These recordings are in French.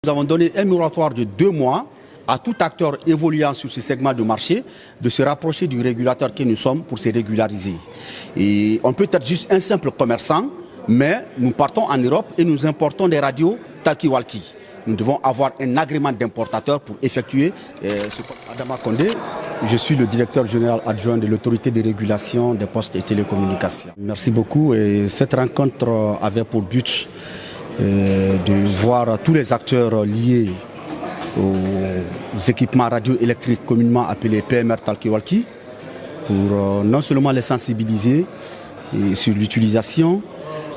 Nous avons donné un moratoire de 2 mois à tout acteur évoluant sur ce segment de marché de se rapprocher du régulateur que nous sommes pour se régulariser. Et on peut être juste un simple commerçant, mais nous partons en Europe et nous importons des radios talkie-walkie. Nous devons avoir un agrément d'importateur pour effectuer ce. Adama Condé, je suis le directeur général adjoint de l'autorité de régulation des postes et télécommunications. Merci beaucoup. Et cette rencontre avait pour but de voir tous les acteurs liés aux équipements radioélectriques communément appelés PMR talkie-walkie pour non seulement les sensibiliser sur l'utilisation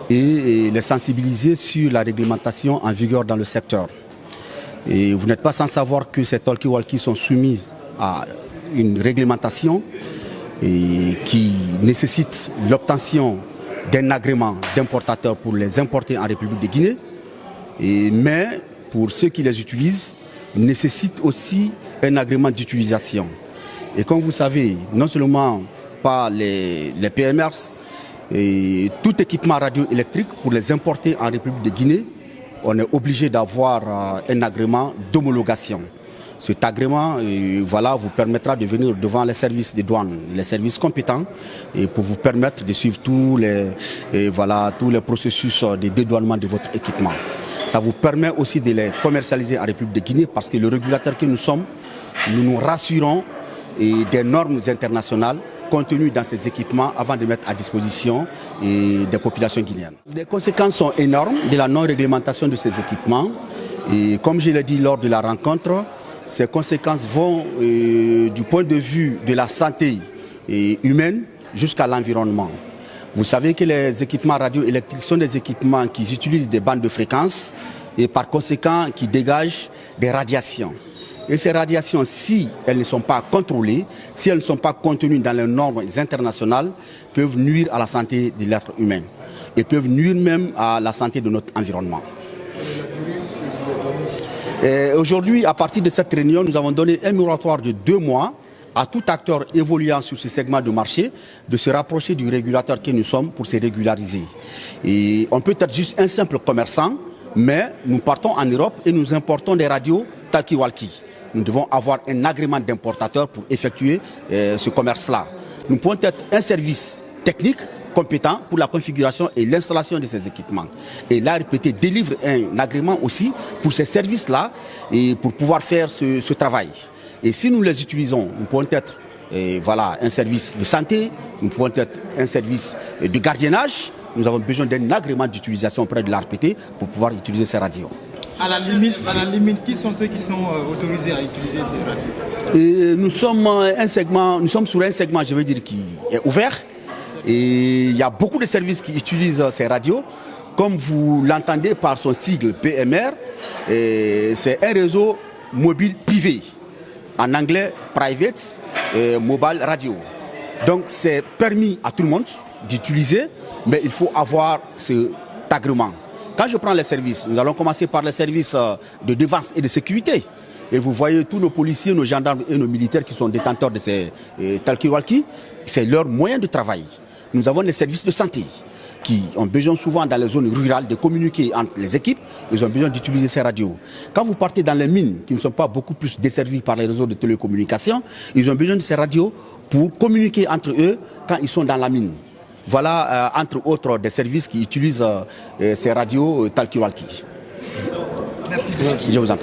et les sensibiliser sur la réglementation en vigueur dans le secteur. Et vous n'êtes pas sans savoir que ces talkie-walkie sont soumis à une réglementation qui nécessite l'obtention d'un agrément d'importateur pour les importer en République de Guinée, mais pour ceux qui les utilisent, nécessite aussi un agrément d'utilisation. Et comme vous savez, non seulement par les PMRs, et tout équipement radioélectrique, pour les importer en République de Guinée, on est obligé d'avoir un agrément d'homologation. Cet agrément vous permettra de venir devant les services des douanes, les services compétents, et pour vous permettre de suivre tous les processus de dédouanement de votre équipement. Ça vous permet aussi de les commercialiser en République de Guinée parce que le régulateur que nous sommes, nous nous rassurons des normes internationales contenues dans ces équipements avant de mettre à disposition des populations guinéennes. Les conséquences sont énormes de la non-réglementation de ces équipements. Et comme je l'ai dit lors de la rencontre, ces conséquences vont du point de vue de la santé humaine jusqu'à l'environnement. Vous savez que les équipements radioélectriques sont des équipements qui utilisent des bandes de fréquences et par conséquent qui dégagent des radiations. Et ces radiations, si elles ne sont pas contrôlées, si elles ne sont pas contenues dans les normes internationales, peuvent nuire à la santé de l'être humain et peuvent nuire même à la santé de notre environnement. Aujourd'hui, à partir de cette réunion, nous avons donné un moratoire de 2 mois à tout acteur évoluant sur ce segment de marché de se rapprocher du régulateur que nous sommes pour se régulariser. Et on peut être juste un simple commerçant, mais nous partons en Europe et nous importons des radios talkie-walkie. Nous devons avoir un agrément d'importateur pour effectuer ce commerce-là. Nous pouvons être un service technique compétent pour la configuration et l'installation de ces équipements. Et l'ARPT délivre un agrément aussi pour ces services-là et pour pouvoir faire ce travail. Et si nous les utilisons, nous pouvons être un service de santé, nous pouvons être un service de gardiennage. Nous avons besoin d'un agrément d'utilisation auprès de l'ARPT pour pouvoir utiliser ces radios. À la limite, qui sont ceux qui sont autorisés à utiliser ces radios? Nous sommes sur un segment, je veux dire, qui est ouvert. Et il y a beaucoup de services qui utilisent ces radios. Comme vous l'entendez par son sigle PMR, c'est un réseau mobile privé. En anglais, Private Mobile Radio. Donc c'est permis à tout le monde d'utiliser, mais il faut avoir cet agrément. Quand je prends les services, nous allons commencer par les services de défense et de sécurité. Et vous voyez tous nos policiers, nos gendarmes et nos militaires qui sont détenteurs de ces talkie-walkie, c'est leur moyen de travail. Nous avons les services de santé qui ont besoin souvent dans les zones rurales de communiquer entre les équipes, ils ont besoin d'utiliser ces radios. Quand vous partez dans les mines qui ne sont pas beaucoup plus desservies par les réseaux de télécommunications, ils ont besoin de ces radios pour communiquer entre eux quand ils sont dans la mine. Voilà entre autres des services qui utilisent ces radios talkie-walkie. Merci. Je vous en prie.